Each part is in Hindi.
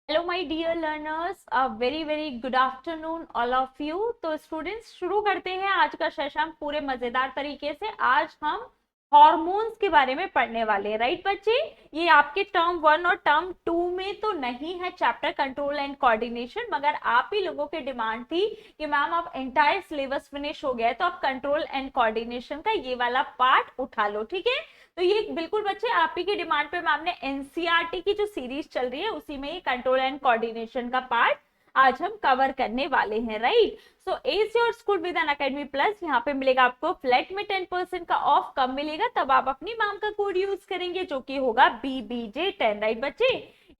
Hello my dear learners, a very very good afternoon all of you. तो स्टूडेंट्स, शुरू करते हैं आज का सेशन पूरे मजेदार तरीके से। आज हम हॉर्मोन्स के बारे में पढ़ने वाले हैं, राइट बच्चे। ये आपके टर्म 1 और टर्म 2 में तो नहीं है चैप्टर कंट्रोल एंड कोऑर्डिनेशन, मगर आप ही लोगों की डिमांड थी कि मैम अब एंटायर सिलेबस फिनिश हो गया है तो आप कंट्रोल एंड कोऑर्डिनेशन का ये वाला पार्ट उठा लो, ठीक है। तो ये बिल्कुल बच्चे आप ही की डिमांड पे मैम ने एनसीईआरटी की जो सीरीज चल रही है उसी में ये कंट्रोल एंड कोऑर्डिनेशन का पार्ट आज हम कवर करने वाले हैं, right. So ace your school with Unacademy plus, यहाँ पे मिलेगा आपको फ्लैट में 10% का ऑफ कब मिलेगा, तब आप अपनी मैम का कोड यूज करेंगे जो कि होगा BBJ10, राइट बच्चे।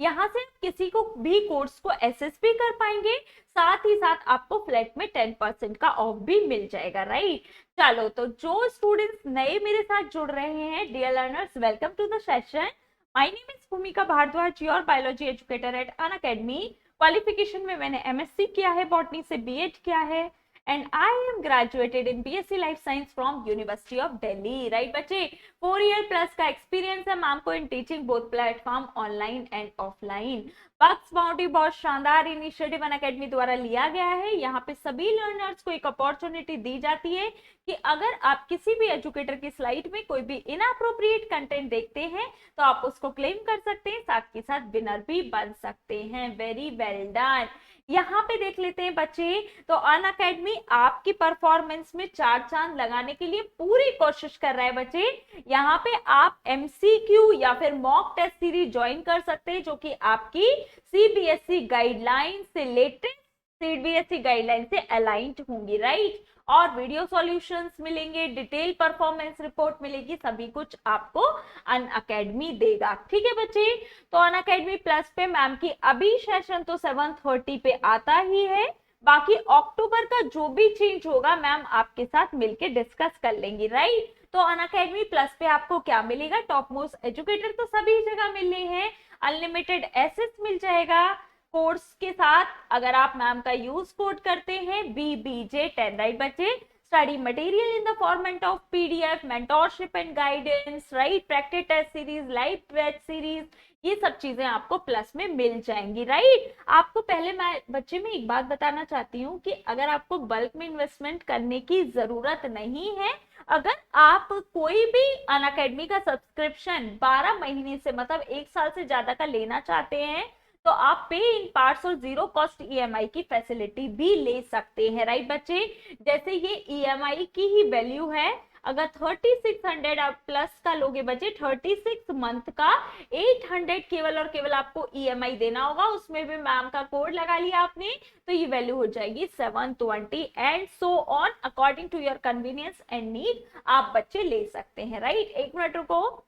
यहाँ से किसी को भी कोर्स को एसएसपी कर पाएंगे, साथ ही साथ आपको फ्लैट में 10% का ऑफ भी मिल जाएगा, राइट। चलो, तो जो स्टूडेंट्स नए मेरे साथ जुड़ रहे हैं, dear learners, welcome to the session. My name is Bhumika Bhardwaj, your biology educator at Unacademy. Qualification में मैंने एमएससी किया है, बॉटनी से बीएड किया है, and I am graduated in BSc life science from university of Delhi, right बच्चे। 4 ईयर प्लस का एक्सपीरियंस है मैम को in teaching both platform online and offline. Bucks boundary बहुत शानदार इनिशिएटिव अनअकैडमी द्वारा लिया गया है। यहाँ पे सभी लर्नर्स को एक अपॉर्चुनिटी दी जाती है कि अगर आप किसी भी एजुकेटर की स्लाइड में कोई भी इनअप्रोप्रिएट कंटेंट देखते हैं तो आप उसको क्लेम कर सकते हैं, साथ के साथ विनर भी बन सकते हैं। Very well done. यहाँ पे देख लेते हैं बच्चे, तो अनअकैडमी आपकी परफॉर्मेंस में 4 चांद लगाने के लिए पूरी कोशिश कर रहा है बच्चे। यहाँ पे आप एमसीक्यू या फिर मॉक टेस्ट सीरीज ज्वाइन कर सकते हैं जो कि आपकी सीबीएसई गाइडलाइन से लेटेस्ट सीबीएसई गाइडलाइन से अलाइंड होंगी, राइट। और वीडियो सॉल्यूशंस मिलेंगे, डिटेल परफॉर्मेंस रिपोर्ट मिलेगी, सभी कुछ आपको अनअकैडमी देगा, ठीक है बच्चे। तो अनअकैडमी प्लस पे मैम की अभी सेशन तो 7:30 पे आता ही है, बाकी अक्टूबर का जो भी चेंज होगा मैम आपके साथ मिलके डिस्कस कर लेंगी, राइट। तो अनअकैडमी प्लस पे आपको क्या मिलेगा, टॉप मोस्ट एजुकेटर तो सभी जगह मिल रहे हैं, अनलिमिटेड एसेस मिल जाएगा कोर्स के साथ अगर आप मैम का यूज कोड करते हैं BBJ10, राइट बच्चे। Study material in the format of PDF, mentorship and guidance, right, practice test series, live batch series, ये सब चीजें आपको प्लस में मिल जाएंगी, राइट। आपको पहले मैं बच्चे में एक बात बताना चाहती हूँ कि अगर आपको बल्क में इन्वेस्टमेंट करने की जरूरत नहीं है, अगर आप कोई भी अनअकैडमी का सब्सक्रिप्शन 12 महीने से मतलब 1 साल से ज्यादा का लेना चाहते हैं तो आप पे इन पार्ट्स और जीरो कॉस्ट ईएमआई की फैसिलिटी भी ले सकते हैं, राइट बच्चे। जैसे ये ईएमआई की ही वैल्यू है, अगर 3600 आप प्लस का लोगे बच्चे, 36 मंथ का 800 केवल और केवल आपको ईएमआई देना होगा, उसमें भी मैम का कोड लगा लिया आपने तो ये वैल्यू हो जाएगी 720 and so on, according to your convenience and need आप बच्चे ले सकते हैं, राइट। एक मिनट रुको।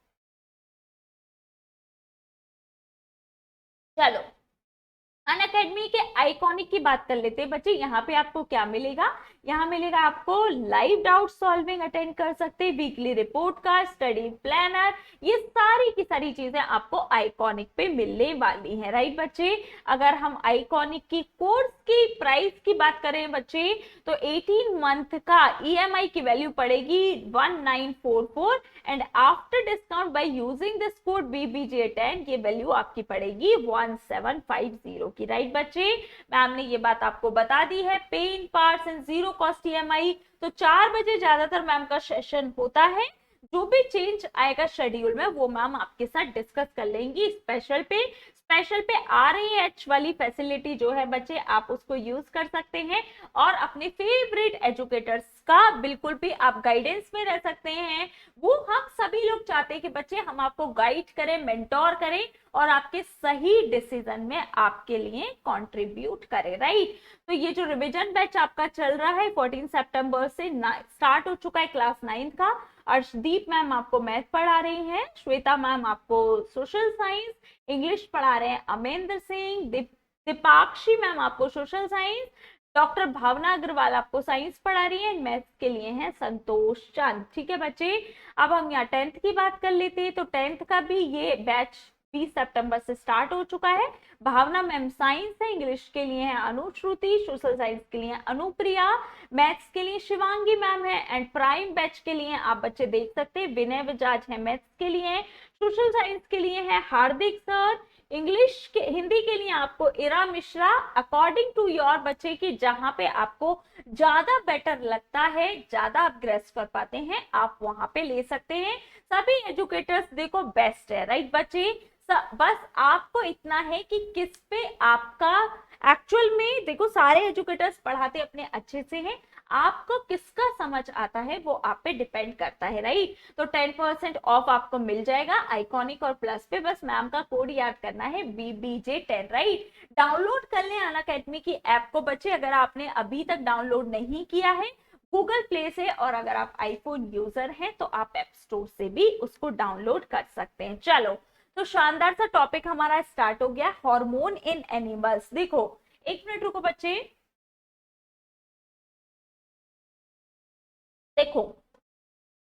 चलो, अनअकैडमी के आइकॉनिक की बात कर लेते हैं बच्चे। यहाँ पे आपको क्या मिलेगा, यहाँ मिलेगा आपको लाइव डाउट सॉल्विंग अटेंड कर सकते हैं, weekly report card, study planner, ये सारी की सारी चीजें आपको आइकॉनिक पे मिलने वाली है, राइट बच्चे। अगर हम आइकॉनिक की कोर्स की प्राइस की बात करें बच्चे, तो 18 मंथ का ईएमआई की वैल्यू पड़ेगी 1944 and after discount by using this code BBJ10 ये वैल्यू आपकी पड़ेगी 1750 की, राइट बच्चे। मैम ने ये बात आपको बता दी है। Pay in parts and zero cost EMI, तो 4 बजे ज्यादातर मैम का सेशन होता है, जो भी चेंज आएगा शेड्यूल में वो मैम आपके साथ डिस्कस कर लेंगी। स्पेशल पे RAH वाली फैसिलिटी जो है बच्चे आप उसको यूज कर सकते हैं और अपने फेवरेट एजुकेटर्स का बिल्कुल भी आप गाइडेंस में रह सकते हैं। वो हम सभी लोग चाहते हैं कि बच्चे हम आपको गाइड करें, मेंटोर करें और आपके सही डिसीजन में आपके लिए कंट्रीब्यूट करें, राइट। तो ये जो रिवीजन बैच आपका चल रहा है 14 सितंबर से स्टार्ट हो चुका है क्लास 9 का। अर्शदीप मैम आपको मैथ पढ़ा रही हैं, श्वेता मैम आपको सोशल साइंस, इंग्लिश पढ़ा रहे हैं अमेंद्र सिंह, दीपाक्षी मैम आपको सोशल साइंस, डॉक्टर भावना अग्रवाल आपको साइंस पढ़ा रही है, मैथ्स के लिए हैं संतोष चंद, ठीक है बच्चे। अब हम यहाँ 10th की बात कर लेते हैं, तो 10th का भी ये बैच 20 सितंबर से स्टार्ट हो चुका है। भावना मैम साइंस है, इंग्लिश के लिए है अनुश्रुति, सोशल साइंस के लिए अनुप्रिया, मैथ्स के लिए शिवांगी मैम है एंड प्राइम बैच के लिए आप बच्चे देख सकते हैं विनय बजाज है, मैथ्स के लिए, सोशल साइंस के लिए है हार्दिक सर, इंग्लिश के हिंदी के लिए आपको इरा मिश्रा, अकॉर्डिंग टू योर बच्चे की जहां पे आपको ज्यादा बेटर लगता है, ज्यादा आप ग्रेस कर पाते हैं, आप वहां पे ले सकते हैं। सभी एजुकेटर्स देखो बेस्ट है, राइट बच्चे। बस आपको इतना है कि किस पे आपका एक्चुअल में, देखो सारे एजुकेटर्स पढ़ाते अपने अच्छे से हैं, आपको किसका समझ आता है वो आप पे डिपेंड करता है, राइट। तो 10% ऑफ आपको मिल जाएगा आइकॉनिक और प्लस पे, बस मैम का कोड याद करना है BBJ10, राइट। डाउनलोड कर लें अनअकैडमी की ऐप को बच्चे, अगर आपने अभी तक डाउनलोड नहीं किया है गूगल प्ले से, और अगर आप आईफोन यूजर हैं तो आप ऐप स्टोर से भी उसको डाउनलोड कर सकते हैं। चलो, तो शानदार सा टॉपिक हमारा स्टार्ट हो गया, हार्मोन इन एनिमल्स। देखो एक मिनट रुको बच्चे, देखो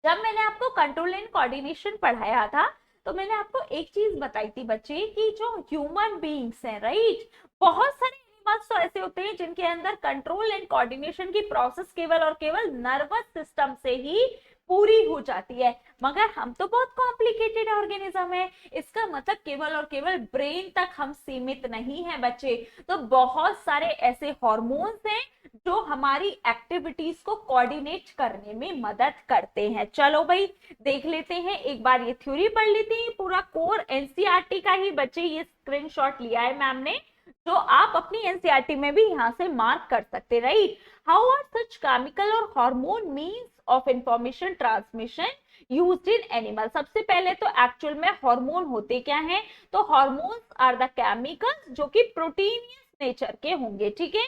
जब मैंने आपको कंट्रोल एंड कोऑर्डिनेशन पढ़ाया था तो मैंने आपको एक चीज बताई थी बच्चे कि जो ह्यूमन बीइंग्स हैं, राइट, बहुत सारे एनिमल्स तो ऐसे होते हैं जिनके अंदर कंट्रोल एंड कोऑर्डिनेशन की प्रोसेस केवल और केवल नर्वस सिस्टम से ही पूरी हो जाती है, मगर हम तो बहुत कॉम्प्लिकेटेड ऑर्गेनिज्म है। इसका मतलब केवल और केवल ब्रेन तक हम सीमित नहीं है बच्चे। तो बहुत सारे ऐसे हार्मोन्स हैं जो हमारी एक्टिविटीज को कोऑर्डिनेट करने में मदद करते हैं। चलो भाई देख लेते हैं, एक बार ये थ्योरी पढ़ लेते हैं। पूरा कोर एनसीईआरटी का ही बच्चे ये स्क्रीनशॉट लिया है मैम ने, जो आप अपनी एनसीईआरटी में भी यहाँ से मार्क कर सकते, right. How are such chemical और hormone means of information transmission used in animal. सबसे पहले तो एक्चुअल में हार्मोन होते क्या हैं, तो हार्मोन्स आर द केमिकल्स जो कि प्रोटीनियस नेचर के होंगे, ठीक है।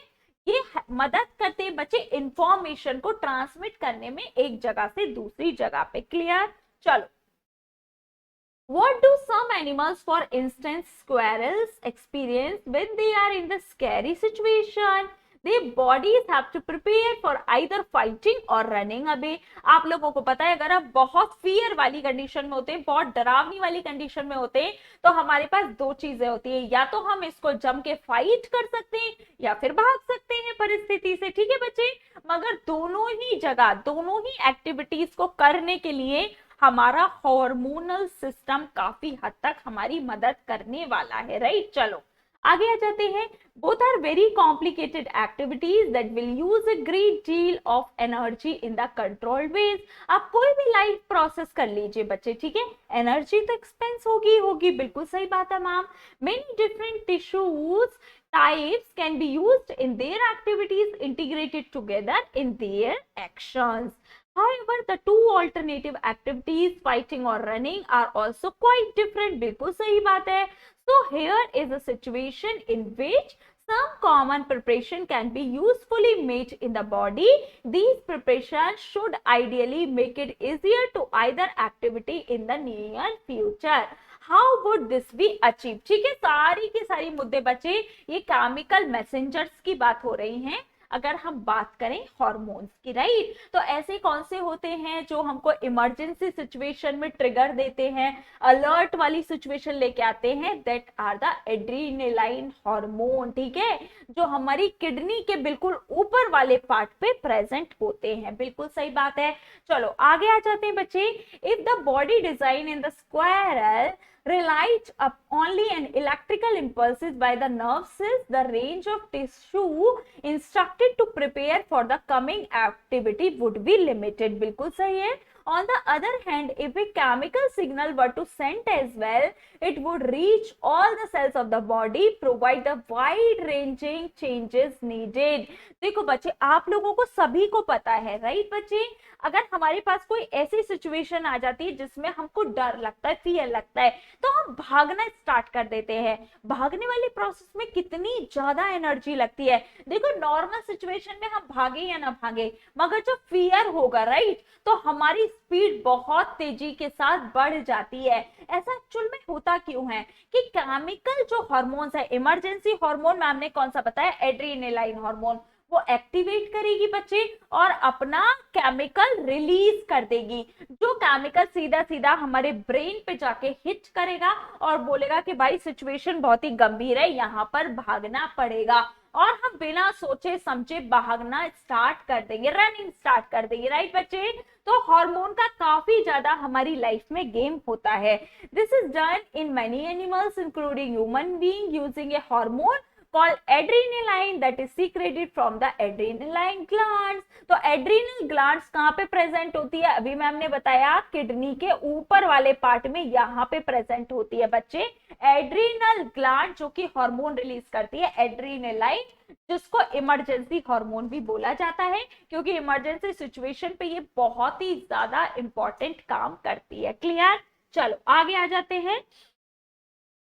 ये मदद करते हैं बच्चे इंफॉर्मेशन को ट्रांसमिट करने में एक जगह से दूसरी जगह पे, क्लियर। चलो, what do some animals, for instance squirrels, experience when they are in the scary situation? Their bodies have to prepare for either fighting or running away। आप लोगों को पता है अगर आप बहुत फियर वाली कंडीशन में होते हैं, बहुत डरावनी वाली कंडीशन में होते हैं, तो हमारे पास दो चीजें होती है, या तो हम इसको जम के फाइट कर सकते हैं या फिर भाग सकते हैं परिस्थिति से, ठीक है बच्चे। मगर दोनों ही जगह, दोनों ही एक्टिविटीज को करने के लिए हमारा हार्मोनल सिस्टम काफी हद तक हमारी मदद करने वाला है, राइट। चलो आगे आ जाते हैं। Both are very complicated activities that will use a great deal of energy in the controlled ways. आप कोई भी लाइफ प्रोसेस कर लीजिए बच्चे, ठीक है, एनर्जी तो एक्सपेंस होगी होगी, बिल्कुल सही बात है ma'am. Many different tissues types can be used in their activities integrated together in their actions. However, the two alternative activities, fighting or running, are also quite different. बिल्कुल सही बात है। So here is a situation in which some common preparation can be usefully made in the body. These preparations should ideally make it easier to either activity in the near future. How would this be achieved? ठीक है, सारी की सारी मुद्दे बच्चे ये केमिकल मैसेंजर्स की बात हो रही हैं अगर हम बात करें हार्मोन्स की, राइट। तो ऐसे कौन से होते हैं जो हमको इमरजेंसी सिचुएशन में ट्रिगर देते हैं, अलर्ट वाली सिचुएशन लेके आते हैं, that are the adrenaline hormone, ठीक है, जो हमारी किडनी के बिल्कुल ऊपर वाले पार्ट पे प्रेजेंट होते हैं, बिल्कुल सही बात है। चलो आगे आ जाते हैं बच्चे। If the body design in the squirrel relied only on electrical impulses by the nerve cells, the range of tissue instructed to prepare for the coming activity would be limited। बिल्कुल सही है। On the other hand, if a chemical signal were to send as well, it would reach all the cells of the body, provide the wide-ranging changes needed। देखो बच्चे, आप लोगों को सभी को पता है, राइट बच्चे, अगर हमारे पास कोई ऐसी सिचुएशन आ जाती है जिसमें हमको डर लगता है, फियर लगता है, तो हम भागना स्टार्ट कर देते हैं। भागने वाली प्रोसेस में कितनी ज्यादा एनर्जी लगती है। देखो नॉर्मल सिचुएशन में हम भागे या ना भागे, मगर जो फियर होगा, राइट, तो हमारी स्पीड बहुत तेजी के साथ बढ़ जाती है। ऐसा एक्चुअल में होता क्यों है कि केमिकल जो हार्मोन्स है, इमरजेंसी हार्मोन मैम ने कौन सा बताया, एड्रेनालाइन हार्मोन, वो एक्टिवेट करेगी बच्चे और अपना केमिकल रिलीज कर देगी, जो केमिकल सीधा सीधा हमारे ब्रेन पे जाके हिट करेगा और बोलेगा कि भाई सिचुएशन बहुत ही गंभीर है, यहाँ पर भागना पड़ेगा। और हम बिना सोचे समझे भागना स्टार्ट कर देंगे, रनिंग स्टार्ट कर देंगे, राइट बच्चे। तो हार्मोन का काफी ज्यादा हमारी लाइफ में गेम होता है। This is done in many animals including human being using A hormone called adrenaline that is secreted from the adrenaline glands। तो एड्रीनल ग्लैंड्स कहाँ पे प्रेजेंट होती है, अभी मैम ने बताया किडनी के ऊपर वाले पार्ट में यहाँ पे प्रेजेंट होती है बच्चे। एड्रीनल ग्लैंड जो कि हार्मोन रिलीज करती है एड्रीनालाइन, जिसको इमरजेंसी हार्मोन भी बोला जाता है, क्योंकि इमरजेंसी सिचुएशन पे ये बहुत ही ज्यादा इंपॉर्टेंट काम करती है। क्लियर, चलो आगे आ जाते हैं।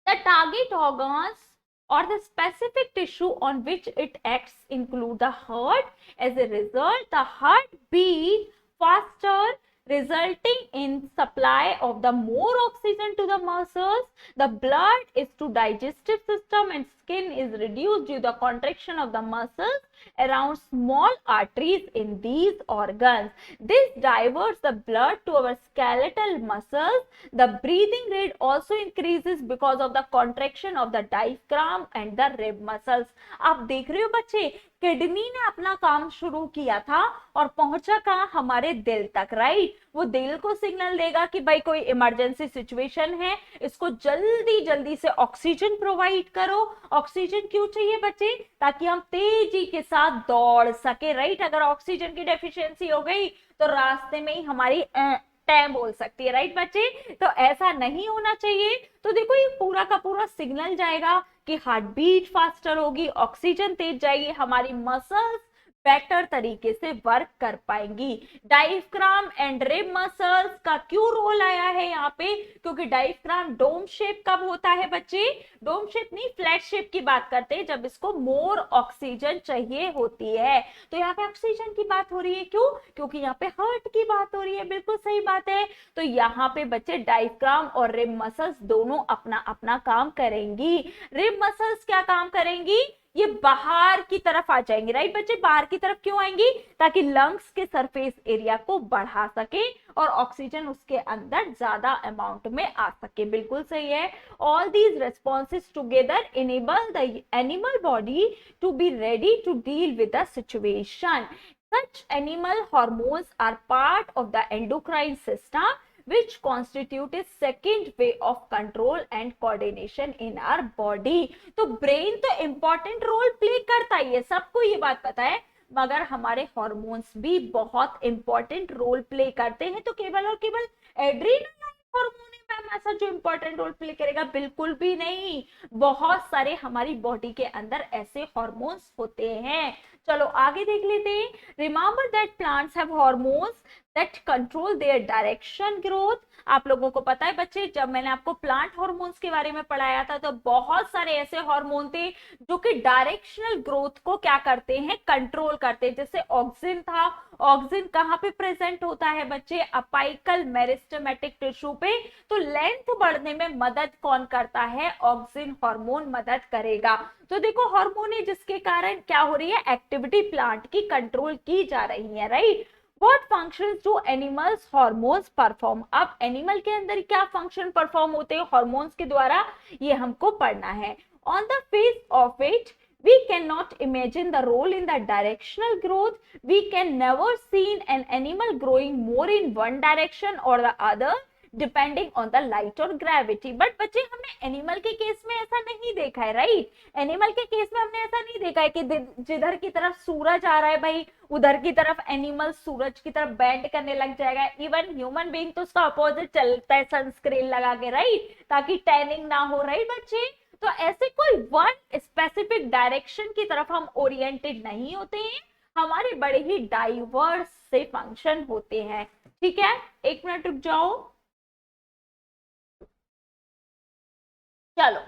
The target organs or the specific tissue on which it acts include the heart। As a result, the heart beat faster, resulting in supply of the more oxygen to the muscles. The blood is to digestive system and skin is reduced due to the contraction of the muscles around small arteries in these organs. This diverts the blood to our skeletal muscles। The breathing rate also increases because of the contraction of the diaphragm and the rib muscles। आप देख रहे हो बच्चे, किडनी ने अपना काम शुरू किया था और पहुंचा कहां, हमारे दिल तक, राइट। वो दिल को सिग्नल देगा कि भाई कोई इमरजेंसी सिचुएशन है, इसको जल्दी जल्दी से ऑक्सीजन प्रोवाइड करो। ऑक्सीजन क्यों चाहिए बच्चे, ताकि हम तेजी के साथ दौड़ सके, राइट। अगर ऑक्सीजन की डेफिशिएंसी हो गई तो रास्ते में ही हमारी टैम बोल सकती है, राइट बच्चे। तो ऐसा नहीं होना चाहिए। तो देखो ये पूरा का पूरा सिग्नल जाएगा कि हार्ट बीट फास्टर होगी, ऑक्सीजन तेज जाएगी, हमारी मसल्स बेटर तरीके से वर्क कर पाएंगी। डायफ्राम एंड रिब मसल्स का क्यों रोल आया है यहाँ पे, क्योंकि डायफ्राम डोम शेप कब होता है बच्चे, डोम शेप नहीं फ्लैट शेप की बात करते हैं, जब इसको मोर ऑक्सीजन चाहिए होती है। तो यहाँ पे ऑक्सीजन की बात हो रही है, क्यों, क्योंकि यहाँ पे हार्ट की बात हो रही है, बिल्कुल सही बात है। तो यहाँ पे बच्चे डायफ्राम और रिब मसल्स दोनों अपना अपना काम करेंगी। रिब मसल्स क्या काम करेंगी, ये बाहर की तरफ आ जाएंगे, राइट बच्चे। बाहर की तरफ क्यों आएंगी, ताकि लंग्स के सरफेस एरिया को बढ़ा सके और ऑक्सीजन उसके अंदर ज्यादा अमाउंट में आ सके, बिल्कुल सही है। All these responses together enable the animal body to be ready to deal with the situation. Such animal hormones are part of the endocrine system which constitute a second way of control and coordination in our body। तो ब्रेन तो इंपॉर्टेंट रोल प्ले करता ही है, सबको ये बात पता है, मगर हमारे हार्मोन्स भी बहुत इंपॉर्टेंट रोल प्ले करते हैं। तो केवल और केवल एड्रेनालाइन हार्मोन मैम ऐसा जो इंपॉर्टेंट रोल प्ले करेगा, बिल्कुल भी नहीं। बहुत सारे हमारी बॉडी के अंदर ऐसे हार्मोन्स होते हैं। चलो आगे देख लेते हैं। Remember that plants have hormones that control their direction growth. आप लोगों को पता है बच्चे, जब मैंने आपको प्लांट हार्मोन्स के बारे में पढ़ाया था तो बहुत सारे ऐसे हार्मोन थे जो कि डायरेक्शनल ग्रोथ को क्या करते हैं, कंट्रोल करते हैं। जैसे ऑक्सिन था, ऑक्सिन कहाँ पे प्रेजेंट होता है बच्चे, अपाइकल मेरिस्टेमेटिक टिश्यू पे। तो लेंथ बढ़ने में मदद कौन करता है, ऑक्सिन हार्मोन मदद करेगा। तो देखो हार्मोन है जिसके कारण क्या हो रही है, एक्टिविटी प्लांट की कंट्रोल की जा रही है, right. What functions do animals hormones perform? अब एनिमल के अंदर क्या फंक्शन परफॉर्म होते हैं हार्मोन्स के द्वारा, ये हमको पढ़ना है। On the face of it, we cannot imagine the role in the directional growth। We can never seen an animal growing more in one direction or the other depending on the light और ग्रेविटी। बट बच्चे हमने एनिमल के केस में ऐसा नहीं देखा है, राइट। एनिमल के केस में हमने ऐसा नहीं देखा है कि जिधर की तरफ सूरज आ रहा है भाई उधर की तरफ एनिमल सूरज की तरफ बेंड करने लग जाएगा। इवन ह्यूमन बीइंग तो उसका अपोजिट चलता है सनस्क्रीन लगा के, राइट, ताकि टैनिंग ना हो, राइट बच्चे। तो ऐसे कोई वन स्पेसिफिक डायरेक्शन की तरफ हम ओरिएंटेड नहीं होते हैं, हमारे बड़े ही डाइवर्स से फंक्शन होते हैं। ठीक है, एक मिनट रुक जाओ। चलो,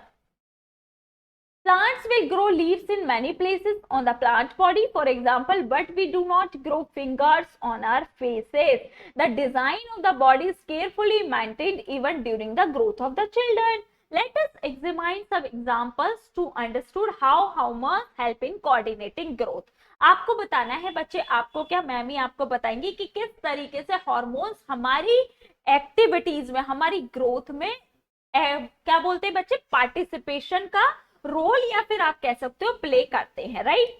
plants will grow leaves in many places on the plant body, for example, but we do not grow fingers on our faces। The design of the body is carefully maintained even during the growth of the children। Let us examine some examples to understand how hormones help in coordinating growth। आपको बताना है बच्चे, आपको क्या, मैम ही आपको बताएंगी कि किस तरीके से हार्मोन्स हमारी एक्टिविटीज में, हमारी ग्रोथ में क्या बोलते हैं बच्चे, पार्टिसिपेशन का रोल या फिर आप कह सकते हो प्ले करते हैं, राइट।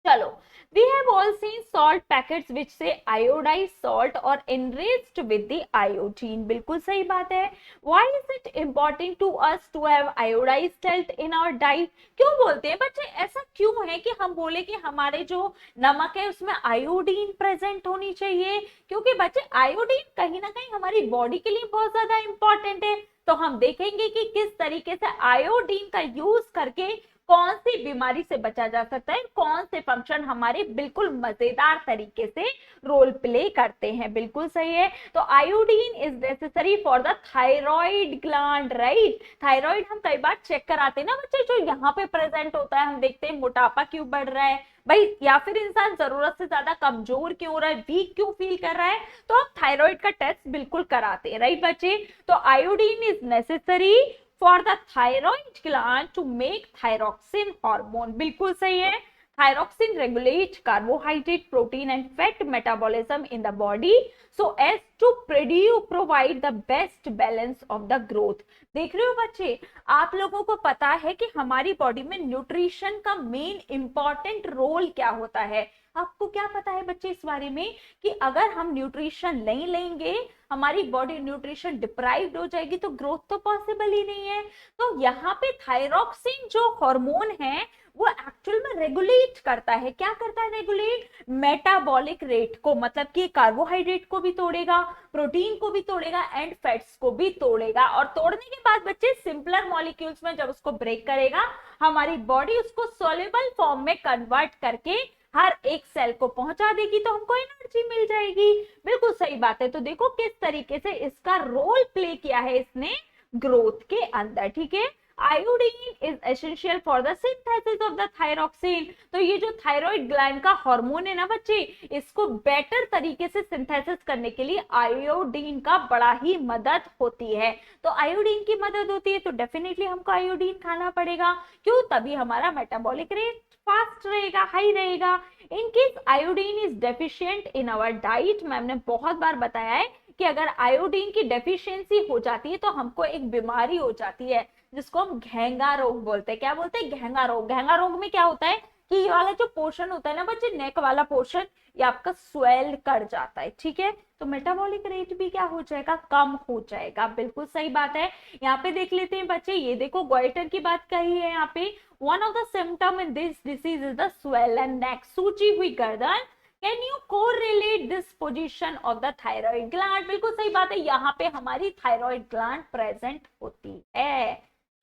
चलो, we have all seen salt packets which say iodized salt or enriched with the iodine। बिल्कुल सही बात है। Why is it important to us to have iodized salt in our diet? क्यों बोलते हैं बच्चे, ऐसा क्यों है कि हम बोले कि हमारे जो नमक है उसमें आयोडीन प्रेजेंट होनी चाहिए? क्योंकि बच्चे आयोडीन कहीं ना कहीं हमारी बॉडी के लिए बहुत ज्यादा इंपॉर्टेंट है। तो हम देखेंगे कि किस तरीके से आयोडीन का यूज करके कौन सी बीमारी से बचा जा सकता है, कौन से फंक्शन हमारे बिल्कुल मजेदार तरीके से रोल प्ले करते हैं। बिल्कुल सही है। तो iodine is necessary for the thyroid gland, right. Thyroid हम कई बार चेक कराते हैं ना बच्चे, जो यहाँ पे प्रेजेंट होता है, हम देखते हैं मोटापा क्यों बढ़ रहा है भाई, या फिर इंसान जरूरत से ज्यादा कमजोर क्यों हो रहा है, वीक क्यों फील कर रहा है, तो हम थायराइड का टेस्ट बिल्कुल कराते हैं, राइट बच्चे। तो iodine is necessary for the thyroid gland to make thyroxine hormone। बिल्कुल सही है। Thyroxine regulates carbohydrate, protein and fat metabolism in the body so as to provide the best balance of the growth। देख रहे हो बच्चे, आप लोगों को पता है कि हमारी बॉडी में न्यूट्रिशन का मेन इंपॉर्टेंट रोल क्या होता है। आपको क्या पता है बच्चे इस बारे में कि अगर हम न्यूट्रिशन नहीं लेंगे, हमारी बॉडी न्यूट्रिशन डिप्राइव्ड हो जाएगी तो ग्रोथ तो पॉसिबल ही नहीं है। तो यहाँ पे थायरॉक्सिन जो हार्मोन है वो एक्चुअल में रेगुलेट करता है, क्या करता है रेगुलेट, मेटाबॉलिक रेट को, मतलब कि कार्बोहाइड्रेट को भी तोड़ेगा, प्रोटीन को भी तोड़ेगा एंड फैट्स को भी तोड़ेगा। और तोड़ने के बाद बच्चे सिंपलर मॉलिक्यूल्स में जब उसको ब्रेक करेगा, हमारी बॉडी उसको सॉल्युबल फॉर्म में कन्वर्ट करके हर एक सेल को पहुंचा देगी, तो हमको एनर्जी मिल जाएगी। बिल्कुल सही बात है। तो देखो किस तरीके से इसका रोल प्ले किया है इसने ग्रोथ के अंदर, ठीक है। Iodine is essential for the synthesis of the thyroxine. तो ये जो थायराइड ग्लैंड का हार्मोन है ना बच्चे, इसको बेटर तरीके से सिंथेसिस करने के लिए आयोडीन का बड़ा ही मदद होती है। तो आयोडीन की मदद होती है तो डेफिनेटली हमको आयोडीन खाना पड़ेगा। क्यों? तभी हमारा मेटाबॉलिक रेट फास्ट रहेगा, हाई रहेगा। In case iodine is deficient in our diet, ma'am ने बहुत बार बताया है कि अगर आयोडीन की डेफिशिएंसी हो जाती है तो हमको एक बीमारी हो जाती है जिसको हम घेंगा रोग बोलते हैं। क्या बोलते हैं? घेंगा रोग। घेंगा रोग में क्या होता है कि ये वाला जो पोर्शन होता है ना बच्चे, नेक वाला पोर्शन, ये आपका स्वेल कर जाता है, ठीक है। तो मेटाबॉलिक रेट भी क्या हो जाएगा? कम हो जाएगा। बिल्कुल सही बात है। यहाँ पे देख लेते हैं बच्चे, ये देखो गोइटर की बात कही है यहाँ पे। One of the symptom in this disease is the swollen neck, सूजी हुई गर्दन। Can you correlate this position of the thyroid gland? बिल्कुल सही बात है, यहाँ पे हमारी थायराइड ग्लैंड प्रेजेंट होती है।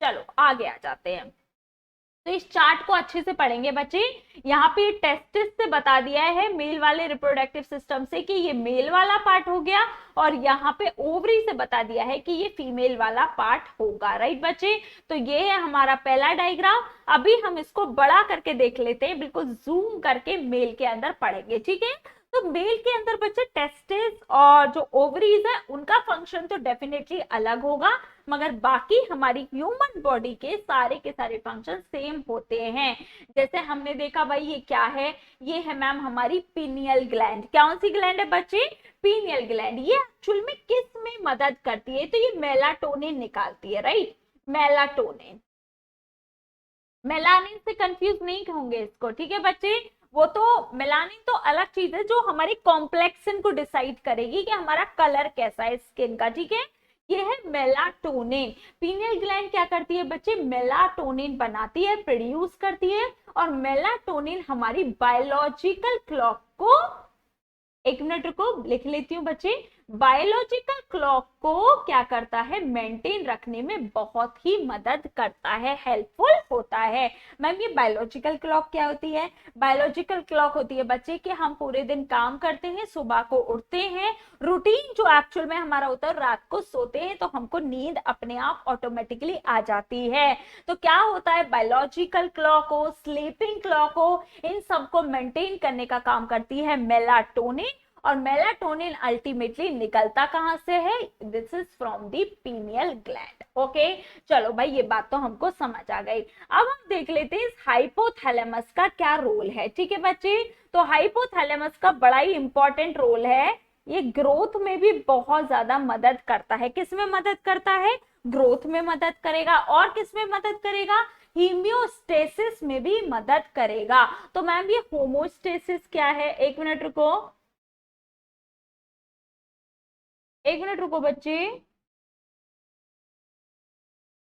चलो आगे आ जाते हैं। तो इस चार्ट को अच्छे से पढ़ेंगे बच्चे। यहाँ पे टेस्टिस से बता दिया है मेल वाले रिप्रोडक्टिव सिस्टम से कि ये मेल वाला पार्ट हो गया, और यहाँ पे ओवरी से बता दिया है कि ये फीमेल वाला पार्ट होगा, राइट बच्चे। तो ये है हमारा पहला डायग्राम। अभी हम इसको बड़ा करके देख लेते हैं, बिल्कुल जूम करके मेल के अंदर पढ़ेंगे, ठीक है। तो मेल के अंदर बच्चे टेस्टिस और जो ओवरीज है उनका फंक्शन तो डेफिनेटली अलग होगा, मगर बाकी हमारी ह्यूमन बॉडी के सारे फंक्शन सेम होते हैं। जैसे हमने देखा भाई ये क्या है, ये है मैम हमारी पीनियल ग्लैंड। कौन सी ग्लैंड है बच्चे? Pineal gland. ये एक्चुअल में किस में मदद करती है? तो ये मेलाटोनिन निकालती है, राइट। मेलाटोनिन, मेलानिन से कंफ्यूज नहीं होंगे इसको, ठीक है बच्चे। वो तो मेलानिन तो अलग चीज है जो हमारी कॉम्प्लेक्सन को डिसाइड करेगी कि हमारा कलर कैसा है स्किन का, ठीक है। ये है मेलाटोनिन। पीनियल ग्लैंड क्या करती है बच्चे? मेलाटोनिन बनाती है, प्रोड्यूस करती है। और मेलाटोनिन हमारी बायोलॉजिकल क्लॉक को, एक मिनट रुको लिख लेती हूँ बच्चे, बायोलॉजिकल क्लॉक को क्या करता है? मेंटेन रखने में बहुत ही मदद करता है, हेल्पफुल होता है। मैम ये बायोलॉजिकल क्लॉक क्या होती है? बायोलॉजिकल क्लॉक होती है बच्चे कि हम पूरे दिन काम करते हैं, सुबह को उठते हैं, रूटीन जो एक्चुअल में हमारा होता है, रात को सोते हैं तो हमको नींद अपने आप ऑटोमेटिकली आ जाती है। तो क्या होता है? बायोलॉजिकल क्लॉक हो, स्लीपिंग क्लॉक हो, इन सबको मेंटेन करने का काम करती है मेलाटोनिन। और मेलाटोनिन अल्टीमेटली निकलता कहां से है? This is from the pineal gland. Okay, चलो भाई ये बात तो हमको समझ आ गई। अब हम देख लेते हैं इस हाइपोथैलेमस का क्या रोल है, ठीक है बच्चे। तो हाइपोथैलेमस का बड़ा ही इंपॉर्टेंट रोल है। ये ग्रोथ में भी बहुत ज्यादा मदद करता है। किस में मदद करता है? ग्रोथ में मदद करेगा। और किस में मदद करेगा? हीमियोस्टेसिस में भी मदद करेगा। तो मैम ये होमोस्टेसिस क्या है? एक मिनट रुको, एक मिनट रुको बच्चे।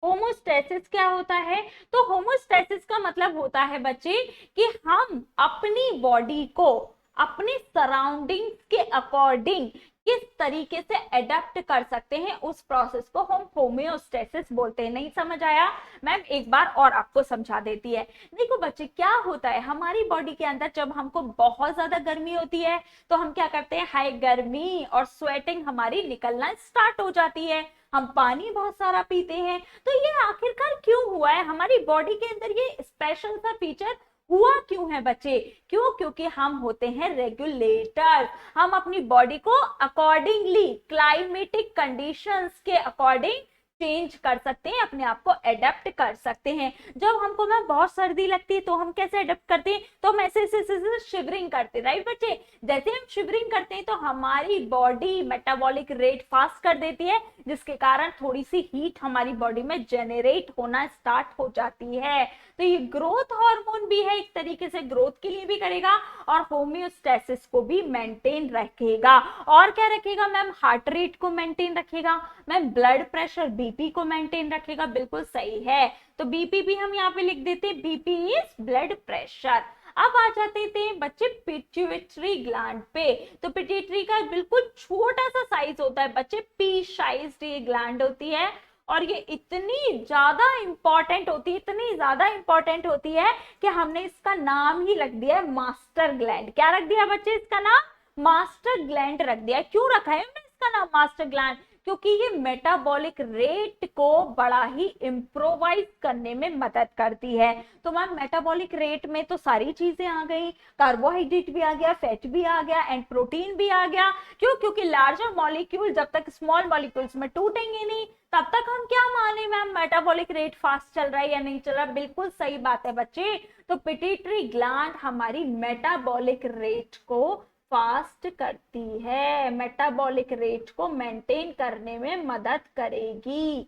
होमोस्टेसिस क्या होता है? तो होमोस्टेसिस का मतलब होता है बच्चे कि हम अपनी बॉडी को अपने सराउंडिंग्स के अकॉर्डिंग किस तरीके से अडेप्ट कर सकते हैं, उस प्रोसेस को हम होम्योस्टेसिस बोलते हैं। नहीं समझ आया? मैम एक बार और आपको समझा देती है। देखो बच्चे क्या होता है, हमारी बॉडी के अंदर जब हमको बहुत ज्यादा गर्मी होती है तो हम क्या करते हैं, हाई गर्मी और स्वेटिंग हमारी निकलना स्टार्ट हो जाती है। हम पानी बहुत सारा पीते हैं। तो ये आखिरकार क्यों हुआ है हमारी बॉडी के अंदर? ये स्पेशल सा फीचर हुआ क्यों है बच्चे? क्यों? क्योंकि हम होते हैं रेगुलेटर। हम अपनी बॉडी को अकॉर्डिंगली क्लाइमेटिक कंडीशंस के अकॉर्डिंग चेंज कर सकते हैं, अपने आप को अडेप्ट कर सकते हैं। जब हमको मैं बहुत सर्दी लगती है तो हम कैसे अडेप्ट करते हैं? तो हम ऐसे ऐसे शिवरिंग करते हैं, राइट बच्चे? जैसे हम शिवरिंग करते हैं तो हमारी बॉडी मेटाबॉलिक रेट फास्ट कर देती है, जिसके कारण थोड़ी सी हीट हमारी बॉडी में जेनरेट होना स्टार्ट हो जाती है। तो ये ग्रोथ हार्मोन भी है, एक तरीके से ग्रोथ के लिए भी करेगा और होम्योस्टेसिस को भी मेंटेन रखेगा। और क्या रखेगा मैम? हार्ट रेट को मेंटेन रखेगा। मैम ब्लड प्रेशर, बीपी को मेंटेन रखेगा। बिल्कुल सही है। तो बीपी भी हम यहाँ पे लिख देते हैं, बीपी इज ब्लड प्रेशर। अब आ जाते थे बच्चे पिट्यूटरी ग्लैंड पे। तो पिट्यूटरी का बिल्कुल छोटा सा साइज होता है बच्चे, पी साइज्ड ये ग्लैंड होती है और ये इतनी ज्यादा इंपॉर्टेंट होती है, इतनी ज्यादा इंपॉर्टेंट होती है कि हमने इसका नाम ही रख दिया है मास्टर ग्लैंड। क्या रख दिया बच्चे? इसका नाम मास्टर ग्लैंड रख दिया। क्यों रखा है हमने इसका नाम मास्टर ग्लैंड? क्योंकि ये मेटाबॉलिक रेट को बड़ा ही इम्प्रोवाइज करने में मदद करती है। तो मैम मेटाबॉलिक रेट में तो सारी चीजें आ गई, कार्बोहाइड्रेट भी आ गया, फैट भी आ गया एंड प्रोटीन भी आ गया। क्यों? क्योंकि लार्जर मॉलिक्यूल जब तक स्मॉल मॉलिक्यूल्स में टूटेंगे नहीं तब तक हम क्या माने मैम मेटाबॉलिक रेट फास्ट चल रहा है या नहीं चल रहा? बिल्कुल सही बात है बच्चे। तो पिट्यूटरी ग्लैंड हमारी मेटाबॉलिक रेट को फास्ट करती है, मेटाबॉलिक रेट को मेंटेन करने में मदद करेगी।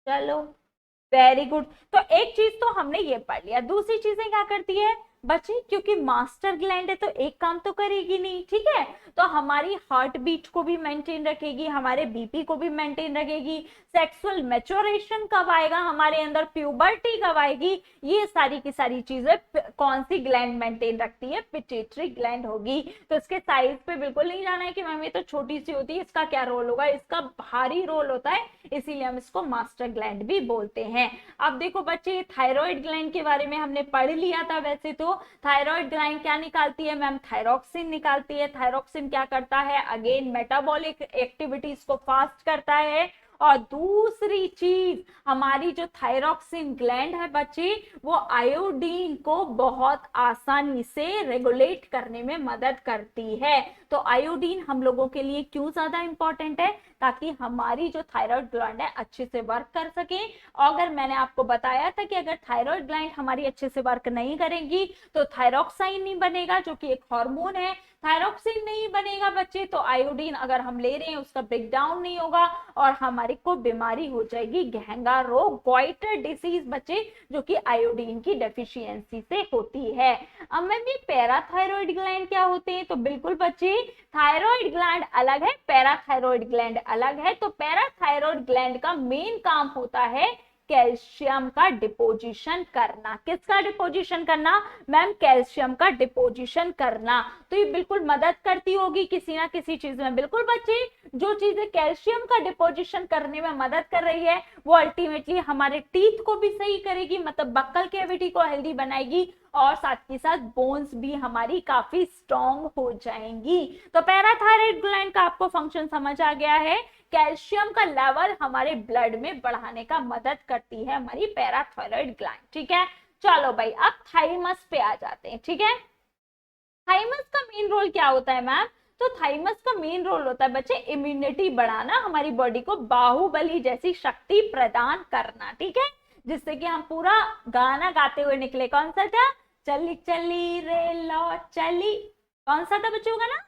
चलो वेरी गुड। तो एक चीज तो हमने ये पढ़ लिया, दूसरी चीजें क्या करती है बच्चे? क्योंकि मास्टर ग्लैंड है तो एक काम तो करेगी नहीं, ठीक है? तो हमारी हार्ट बीट को भी मेंटेन रखेगी, हमारे बीपी को भी मेंटेन रखेगी, सेक्सुअल मैच्योरेशन कब आएगा हमारे अंदर, प्यूबर्टी कब आएगी, ये सारी की सारी चीजें कौन सी ग्लैंड मेंटेन रखती है? पिट्यूटरी ग्लैंड होगी। तो इसके साइज पे बिल्कुल नहीं जाना है कि मैम ये तो छोटी सी होती है, इसका क्या रोल होगा? इसका भारी रोल होता है, इसीलिए हम इसको मास्टर ग्लैंड भी बोलते हैं। अब देखो बच्चे थायराइड ग्लैंड के बारे में हमने पढ़ लिया था। वैसे तो थायराइड ग्लैंड क्या निकालती है मैम? थायरोक्सिन निकालती है। थायरोक्सिन क्या करता है? अगेन मेटाबॉलिक एक्टिविटीज को फास्ट करता है। और दूसरी चीज, हमारी जो थायरोक्सिन ग्लैंड है बच्चे, वो आयोडीन को बहुत आसानी से रेगुलेट करने में मदद करती है। तो आयोडीन हम लोगों के लिए क्यों ज्यादा इंपॉर्टेंट है? ताकि हमारी जो थायराइड ग्लैंड है अच्छे से वर्क कर सके। और अगर मैंने आपको बताया था कि अगर थायराइड ग्लैंड हमारी अच्छे से वर्क नहीं करेंगी तो थायरोक्साइन नहीं बनेगा, जो कि एक हार्मोन है। थायरोक्सिन नहीं बनेगा बच्चे तो आयोडीन अगर हम ले रहे हैं उसका ब्रेक डाउन नहीं होगा और हमारी को बीमारी हो जाएगी, घेंगा रोग, गॉइटर डिसीज बच्चे, जो कि आयोडीन की डेफिशिएंसी से होती है। अब मैं भी पैराथायरॉइड ग्लैंड क्या होते हैं? तो बिल्कुल बच्चे थायराइड ग्लैंड अलग है, पैराथायरॉइड ग्लैंड अलग है। तो पैराथायरॉइड ग्लैंड का मेन काम होता है कैल्शियम का डिपोजिशन करना। किसका डिपोजिशन करना मैम? कैल्शियम का डिपोजिशन करना। तो ये बिल्कुल मदद करती होगी किसी ना किसी चीज में। बिल्कुल बच्चे, जो चीजें कैल्शियम का डिपोजिशन करने में मदद कर रही है वो अल्टीमेटली हमारे टीथ को भी सही करेगी, मतलब बक्कल कैविटी को हेल्दी बनाएगी और साथ ही साथ बोन्स भी हमारी काफी स्ट्रॉन्ग हो जाएंगी। तो पैराथायरॉइड ग्लैंड का आपको फंक्शन समझ आ गया है। कैल्शियम का लेवल हमारे ब्लड में बढ़ाने का मदद करती है हमारी पैराथायरॉइड ग्लैंड, ठीक है? चलो भाई अब थाइमस पे आ जाते हैं, ठीक है? थाइमस का मेन रोल क्या होता है मैम? तो थाइमस का मेन रोल होता है बच्चे इम्यूनिटी बढ़ाना, हमारी बॉडी को बाहुबली जैसी शक्ति प्रदान करना, ठीक है? जिससे कि हम पूरा गाना गाते हुए निकले। कौन सा था? चली चली रे लो चली, कौन सा था बच्चों का ना?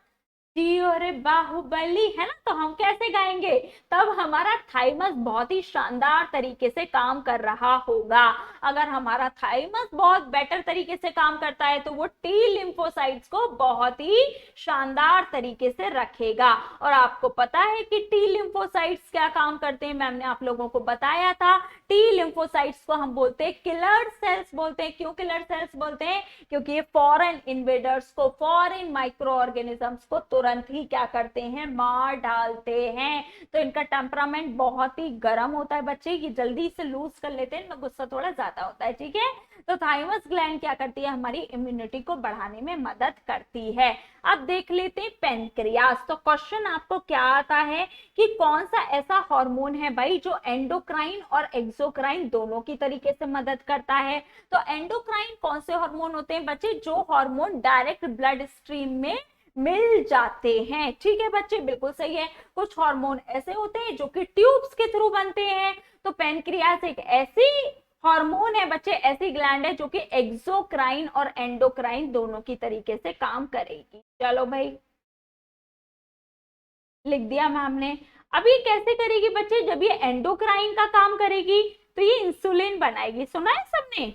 जी अरे बाहुबली, है ना। तो हम कैसे गाएंगे, तब हमारा थाइमस बहुत ही शानदार तरीके से काम कर रहा होगा। अगर हमारा थाइमस बहुत बेटर तरीके से काम करता है तो वो टी लिम्फोसाइट्स को बहुत ही शानदार तरीके से रखेगा। और आपको पता है कि टी लिम्फोसाइट्स क्या काम करते हैं, मैम ने आप लोगों को बताया था। टी लिम्फोसाइट्स को हम बोलते हैं किलर सेल्स बोलते हैं। क्यों किलर सेल्स बोलते हैं, क्योंकि ये फॉरेन इन्वेडर्स को, फॉरेन माइक्रो ऑर्गेनिजम्स को तुरंत ही क्या करते हैं, मार डालते हैं। तो इनका टेम्परामेंट बहुत ही गर्म होता है बच्चे, ये जल्दी से लूज कर लेते हैं, इनका गुस्सा थोड़ा ज्यादा होता है, ठीक है। तो थाइमस ग्लैंड क्या करती है, हमारी इम्यूनिटी को बढ़ाने में मदद करती है। अब देख लेते हैं पेनक्रियास। तो क्वेश्चन आपको क्या आता है कि कौन सा ऐसा हार्मोन है भाई जो एंडोक्राइन और एक्सोक्राइन दोनों की तरीके से मदद करता है। तो एंडोक्राइन कौन से हार्मोन होते हैं बच्चे, जो हार्मोन डायरेक्ट ब्लड स्ट्रीम में मिल जाते हैं, ठीक है बच्चे, बिल्कुल सही है। कुछ हार्मोन ऐसे होते हैं जो कि ट्यूब्स के थ्रू बनते हैं। तो पेनक्रियास एक ऐसी हार्मोन है बच्चे, ऐसी ग्लैंड है जो कि एक्सोक्राइन और एंडोक्राइन दोनों की तरीके से काम करेगी। चलो भाई, लिख दिया मैम ने। अब ये कैसे करेगी बच्चे, जब ये एंडोक्राइन का काम करेगी तो ये इंसुलिन बनाएगी, सुना है सबने।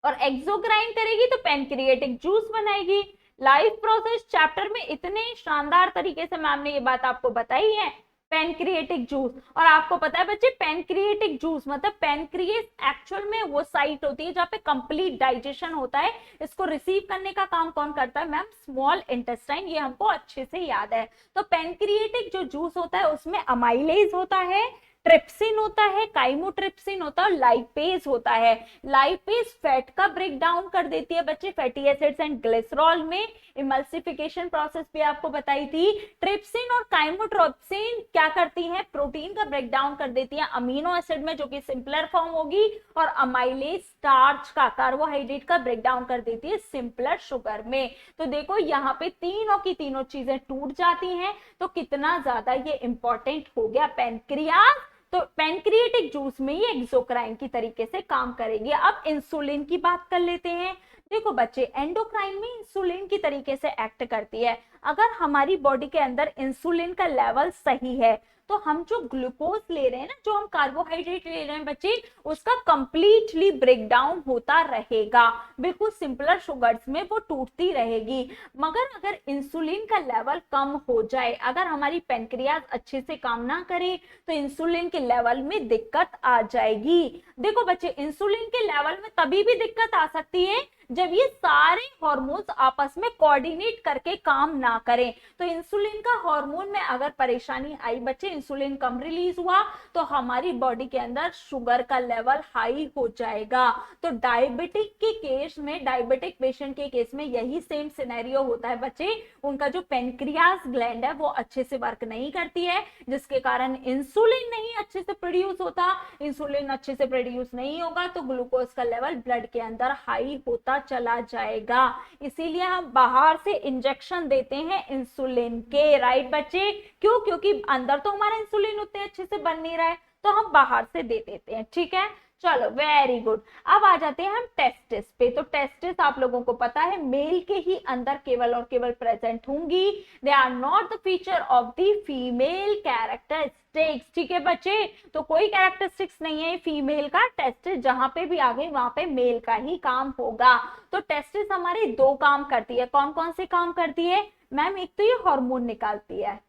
और एक्सोक्राइन करेगी तो पैनक्रिएटिक जूस बनाएगी। लाइफ प्रोसेस चैप्टर में इतने शानदार तरीके से मैम ने ये बात आपको बताई है। पैनक्रिएटिक जूस, और आपको पता है बच्चे पैनक्रिएटिक जूस मतलब पैनक्रिएस एक्चुअल में वो साइट होती है जहाँ पे कंप्लीट डाइजेशन होता है। इसको रिसीव करने का काम कौन करता है मैम, स्मॉल इंटेस्टाइन, ये हमको अच्छे से याद है। तो पैनक्रिएटिक जो जूस होता है उसमें अमाइलेज होता है, ट्रिप्सिन होता है, काइमोट्रिप्सिन होता है, लाइपेज होता है। लाइपेज फैट का ब्रेक डाउन कर देती है बच्चे फैटी एसिड्स एंड ग्लिसरॉल में। इमल्सिफिकेशन प्रोसेस भी आपको बताई थी। ट्रिप्सिन और काइमोट्रिप्सिन क्या करती हैं, प्रोटीन का ब्रेक डाउन कर देती है अमीनो एसिड में जो कि सिंपलर फॉर्म होगी। और अमाइलेज स्टार्च का, कार्बोहाइड्रेट का ब्रेक डाउन कर देती है सिंपलर शुगर में। तो देखो यहाँ पे तीनों की तीनों चीजें टूट जाती हैं। तो कितना ज्यादा ये इंपॉर्टेंट हो गया पेनक्रियास। तो पैनक्रिएटिक जूस में ये एक्सोक्राइन की तरीके से काम करेगी। अब इंसुलिन की बात कर लेते हैं। देखो बच्चे, एंडोक्राइन में इंसुलिन की तरीके से एक्ट करती है। अगर हमारी बॉडी के अंदर इंसुलिन का लेवल सही है तो हम जो ग्लूकोज ले रहे हैं ना, जो हम कार्बोहाइड्रेट ले रहे हैं बच्चे, उसका कंप्लीटली ब्रेक डाउन होता रहेगा। बिल्कुल सिंपलर शुगर्स में वो टूटती रहेगी। मगर अगर इंसुलिन का लेवल कम हो जाए, अगर हमारी पेनक्रियाज अच्छे से काम ना करे तो इंसुलिन के लेवल में दिक्कत आ जाएगी। देखो बच्चे, इंसुलिन के लेवल में तभी भी दिक्कत आ सकती है जब ये सारे हार्मोन्स आपस में कोऑर्डिनेट करके काम ना करें। तो इंसुलिन का हार्मोन में अगर परेशानी आई बच्चे, इंसुलिन कम रिलीज हुआ तो हमारी बॉडी के अंदर शुगर का लेवल हाई हो जाएगा। तो डायबिटिक के केस में, डायबिटिक पेशेंट के केस में यही सेम सिनेरियो होता है बच्चे। उनका जो पेनक्रियास ग्लैंड है वो अच्छे से वर्क नहीं करती है, जिसके कारण इंसुलिन नहीं अच्छे से प्रोड्यूस होता। इंसुलिन अच्छे से प्रोड्यूस नहीं होगा तो ग्लूकोज का लेवल ब्लड के अंदर हाई होता चला जाएगा। इसीलिए हम बाहर से इंजेक्शन देते हैं इंसुलिन के, राइट बच्चे। क्यों, क्योंकि अंदर तो हमारा इंसुलिन उतने अच्छे से बन नहीं रहा है तो हम बाहर से दे देते हैं, ठीक है। चलो वेरी गुड। अब आ जाते हैं हम टेस्टिस पे। तो टेस्टिस आप लोगों को पता है मेल के ही अंदर केवल और केवल प्रेजेंट होंगी। They are not the feature of the female characteristics, ठीक है बच्चे। तो कोई कैरेक्टरिस्टिक्स नहीं है फीमेल का। टेस्टिस जहां पे भी आ गई वहां पे मेल का ही काम होगा। तो टेस्टिस हमारे दो काम करती है। कौन कौन से काम करती है मैम, एक तो ये हार्मोन निकालती है।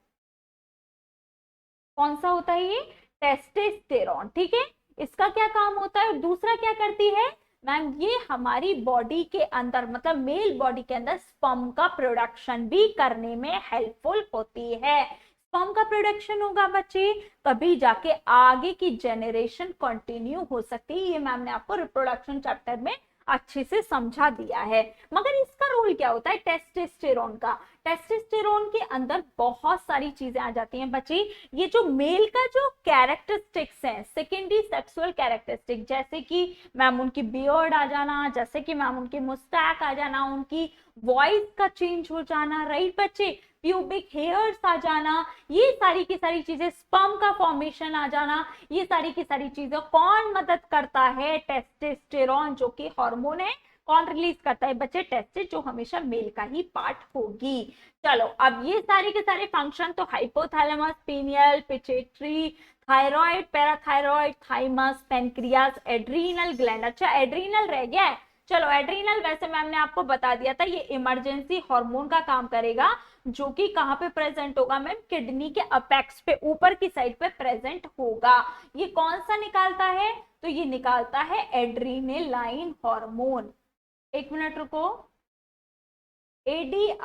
कौन सा होता है ये, टेस्टोस्टेरोन, ठीक है। इसका क्या काम होता है। और दूसरा क्या करती है मैम, ये हमारी बॉडी के अंदर मतलब मेल बॉडी के अंदर स्पर्म का प्रोडक्शन भी करने में हेल्पफुल होती है। स्पर्म का प्रोडक्शन होगा बच्चे तभी जाके आगे की जेनरेशन कंटिन्यू हो सकती है। ये मैम ने आपको रिप्रोडक्शन चैप्टर में अच्छे से समझा दिया है। मगर इसका रोल क्या होता है टेस्टोस्टेरोन का। टेस्टोस्टेरोन के अंदर बहुत सारी चीजें आ जाती हैं बच्चे। ये जो मेल का जो कैरेक्टरिस्टिक्स हैं, सेकेंडरी सेक्सुअल कैरेक्टरिस्टिक, जैसे कि मैम उनकी बियर्ड आ जाना, जैसे कि मैम उनकी मुस्टैक आ जाना, उनकी वॉइस का चेंज हो जाना, राइट बच्चे, प्यूबिक हेयर्स आ जाना, ये सारी की सारी चीजें, स्पर्म का फॉर्मेशन आ जाना, ये सारी की सारी चीजें कौन मदद करता है, टेस्टोस्टेरोन जो कि हार्मोन है कौन रिलीज करता है बच्चे? टेस्टिस, जो हमेशा मेल का ही पार्ट होगी। चलो अब ये सारे के सारे फंक्शन तो hypothalamus, pineal, pituitary, thyroid, parathyroid, thymus, pancreas, adrenal gland. अच्छा एड्रीनल रह गया है। चलो एड्रीनल वैसे मैम ने आपको बता दिया था, ये इमरजेंसी हार्मोन का काम करेगा, जो कि कहाँ पे प्रेजेंट होगा मैम? किडनी के अपेक्स पे, ऊपर की साइड पे प्रेजेंट होगा। ये कौन सा निकालता है? तो ये निकालता है एड्रीनलाइन हार्मोन। एक मिनट रुको, ADRENALIN,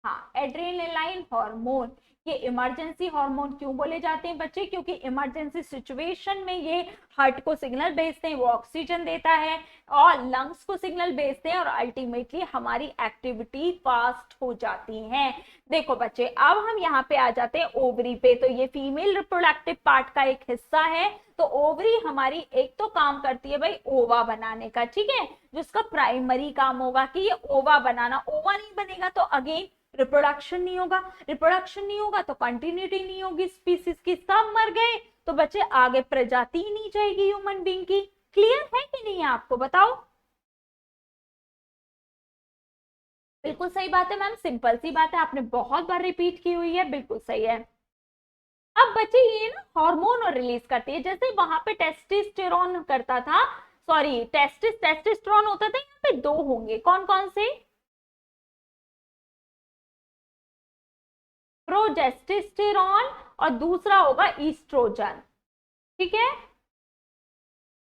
हाँ एड्रेनालाइन हार्मोन। ये इमरजेंसी हार्मोन क्यों बोले जाते हैं बच्चे? क्योंकि इमरजेंसी सिचुएशन में ये हार्ट को सिग्नल भेजते हैं, वो ऑक्सीजन देता है, और लंग्स को सिग्नल भेजते हैं, और अल्टीमेटली हमारी एक्टिविटी फास्ट हो जाती है। देखो बच्चे अब हम यहाँ पे आ जाते हैं ओवरी पे। तो ये फीमेल रिप्रोडक्टिव पार्ट का एक हिस्सा है। तो ओवरी हमारी एक तो काम करती है भाई ओवा बनाने का, ठीक है, जिसका प्राइमरी काम होगा कि ये ओवा बनाना। ओवा नहीं बनेगा तो अगेन रिप्रोडक्शन नहीं होगा, रिप्रोडक्शन नहीं होगा तो कंटिन्यूटी नहीं होगी स्पीसीज की, सब मर गए तो बच्चे आगे प्रजाति ही नहीं जाएगी ह्यूमन बीइंग की। क्लियर है कि नहीं है आपको? बताओ। बिल्कुल सही बात है मैम, सिंपल सी बात है, आपने बहुत बार रिपीट की हुई है, बिल्कुल सही है। अब बच्चे ये ना हार्मोन रिलीज करती है, जैसे वहां पे टेस्टोस्टेरोन करता था, सॉरी टेस्टोस्टेरोन होता था, यहाँ पे दो होंगे, कौन कौन से? प्रोजेस्टेरोन और दूसरा होगा ईस्ट्रोजन, ठीक है।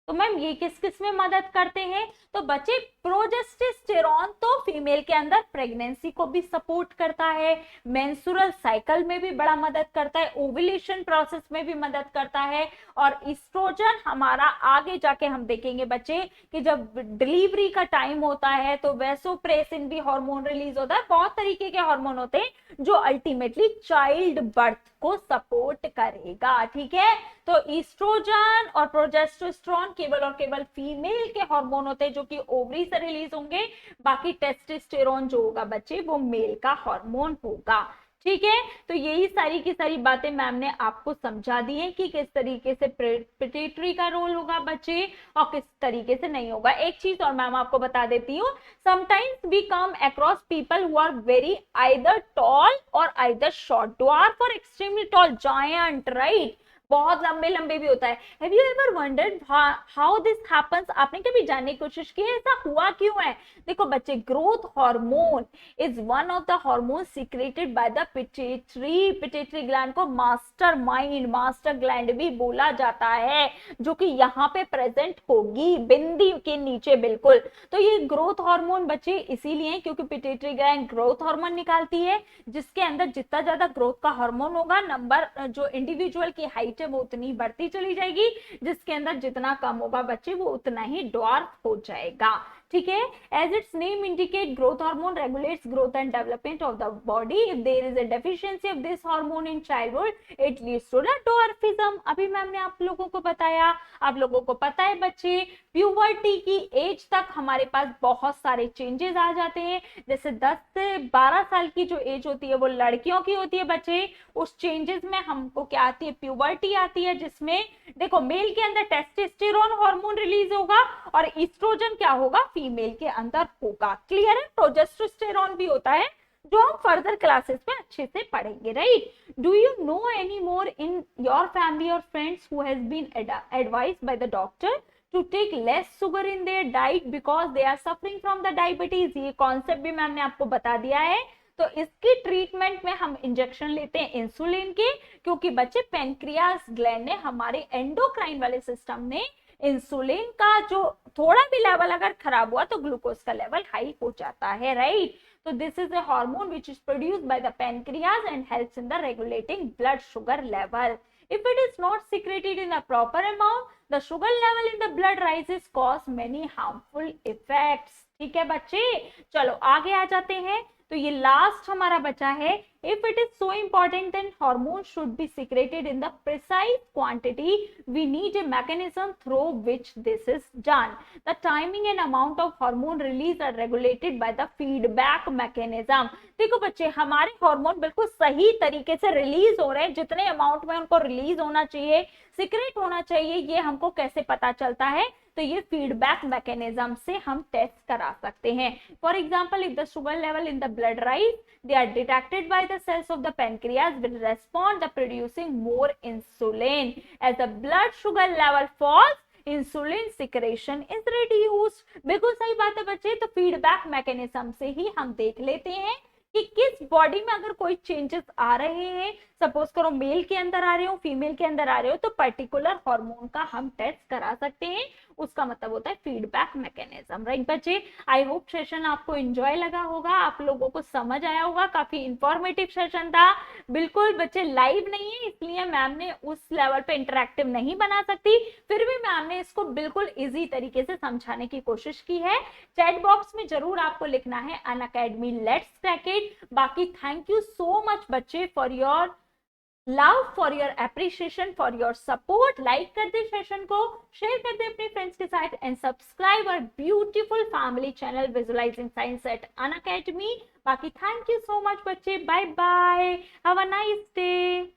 तो मैम ये किस किस में मदद करते हैं? तो बच्चे प्रोजेस्टेरोन तो फीमेल के अंदर प्रेगनेंसी को भी सपोर्ट करता है, मेंस्ट्रुअल साइकिल में भी बड़ा मदद करता है, ओव्यूलेशन प्रोसेस में भी मदद करता है, और ईस्ट्रोजन हमारा आगे जाके हम देखेंगे बच्चे कि जब डिलीवरी का टाइम होता है तो वैसोप्रेसिन भी हार्मोन रिलीज होता है। बहुत तरीके के हार्मोन होते हैं जो अल्टीमेटली चाइल्ड बर्थ को सपोर्ट करेगा, ठीक है। तो ईस्ट्रोजन और प्रोजेस्टेरोन केवल और केवल फीमेल के हार्मोन होते हैं जो कि ओवरी से रिलीज होंगे, बाकी टेस्टोस्टेरोन जो होगा बच्चे वो मेल का हार्मोन होगा, ठीक है। तो यही सारी की सारी बातें मैम ने आपको समझा दी है कि किस तरीके से पिट्यूटरी का रोल होगा बच्चे और किस तरीके से नहीं होगा। एक चीज और मैम आपको बता देती हूँ, sometimes we come across people who are very either tall और आइदर शॉर्ट, ड्वार्फ और एक्सट्रीमली टॉल, जायंट, राइट, बहुत लंबे लंबे भी होता है। Have you ever wondered how this happens? आपने कभी जानने की कोशिश की है ऐसा हुआ क्यों है? देखो बच्चे, growth hormone is one of the hormone secreted by the pituitary. Pituitary gland को मास्टर माइंड, मास्टर ग्लैंड भी बोला जाता है, जो कि यहाँ पे प्रेजेंट होगी बिंदी के नीचे, बिल्कुल। तो ये ग्रोथ हार्मोन बच्चे इसीलिए क्योंकि पिट्यूटरी ग्लैंड ग्रोथ हार्मोन निकालती है, जिसके अंदर जितना ज्यादा ग्रोथ का हार्मोन होगा, नंबर जो इंडिविजुअल की हाइट है वो उतनी बढ़ती चली जाएगी, जिसके अंदर जितना कम होगा बच्चे वो उतना ही ड्वार्फ हो जाएगा, ठीक है। As its name indicate, growth hormone regulates growth and development of the body. If there is a deficiency of this hormone in childhood it leads to the dwarfism. अभी मैम ने आप लोगों को बताया, आप लोगों को पता है बच्चे प्यूबर्टी की एज तक हमारे पास बहुत सारे चेंजेस आ जाते हैं। जैसे 10 से 12 साल की जो एज होती है वो लड़कियों की होती है बच्चे, उस चेंजेस में हमको क्या आती है? प्यूबर्टी आती है, जिसमें देखो मेल के अंदर टेस्टोस्टेरोन हार्मोन रिलीज होगा और ईस्ट्रोजन क्या होगा? फीमेल के अंदर होगा। क्लियर है? प्रोजेस्टेरोन भी होता है जो हम फर्दर क्लासेस में अच्छे से पढ़ेंगे, right. Do you know any more in your family और friends who has been advised by the doctor to take less sugar in their diet because they are suffering from the diabetes? ये कॉन्सेप्ट भी मैम ने आपको बता दिया है। तो इसकी ट्रीटमेंट में हम इंजेक्शन लेते हैं इंसुलिन के, क्योंकि बच्चे पेनक्रियास ग्लैंड ने, हमारे एंडोक्राइन वाले सिस्टम ने इंसुलिन का जो थोड़ा भी लेवल अगर खराब हुआ तो ग्लूकोज का लेवल हाई हो जाता है, right. So this is a hormone which is produced by the pancreas and helps in the regulating blood sugar level. If it is not secreted in the proper amount, the sugar level in the blood rises, cause many harmful effects. ठीक है बच्चे, चलो आगे आ जाते हैं। तो ये लास्ट हमारा बचा है, if it is so important then hormone should be secreted in the precise quantity, we need a mechanism through which this is done, the timing and amount of hormone release are regulated by the feedback mechanism. देखो बच्चे, हमारे हार्मोन बिल्कुल सही तरीके से रिलीज हो रहे हैं, जितने अमाउंट में उनको रिलीज होना चाहिए, सीक्रेट होना चाहिए, ये हमको कैसे पता चलता है, तो ये फीडबैक मैकेनिज्म से हम टेस्ट करा सकते हैं। For example, if the sugar level in the blood rise, they are detected by the cells of the pancreas will respond the producing more insulin. As the blood sugar level falls, insulin secretion is reduced. बिल्कुल सही बात है बच्चे, तो फीडबैक मैकेनिज्म से ही हम देख लेते हैं कि किस बॉडी में अगर कोई चेंजेस आ रहे हैं, सपोज करो मेल के अंदर आ रहे हो, फीमेल के अंदर आ रहे हो, तो पर्टिकुलर हार्मोन का हम टेस्ट करा सकते हैं, उसका मतलब होता है फीडबैक मैकेनिज्म। राइट बच्चे, आई होप सेशन आपको एंजॉय लगा होगा, आप लोगों को समझ आया होगा, काफी इंफॉर्मेटिव सेशन था। बिल्कुल बच्चे लाइव नहीं है, इसलिए मैम ने उस लेवल पे इंटरेक्टिव नहीं बना सकती, फिर भी मैम ने इसको बिल्कुल इजी तरीके से समझाने की कोशिश की है। चैट बॉक्स में जरूर आपको लिखना है अनअकैडमी लेट्स क्रैक इट। बाकी थैंक यू सो मच बच्चे for your love, for your appreciation, for your support. Like कर दे सेशन को, शेयर कर दे अपने फ्रेंड्स के साथ, and subscribe our beautiful family channel visualizing science at Unacademy. बाकी थैंक यू सो मच बच्चे, bye bye, have a nice day.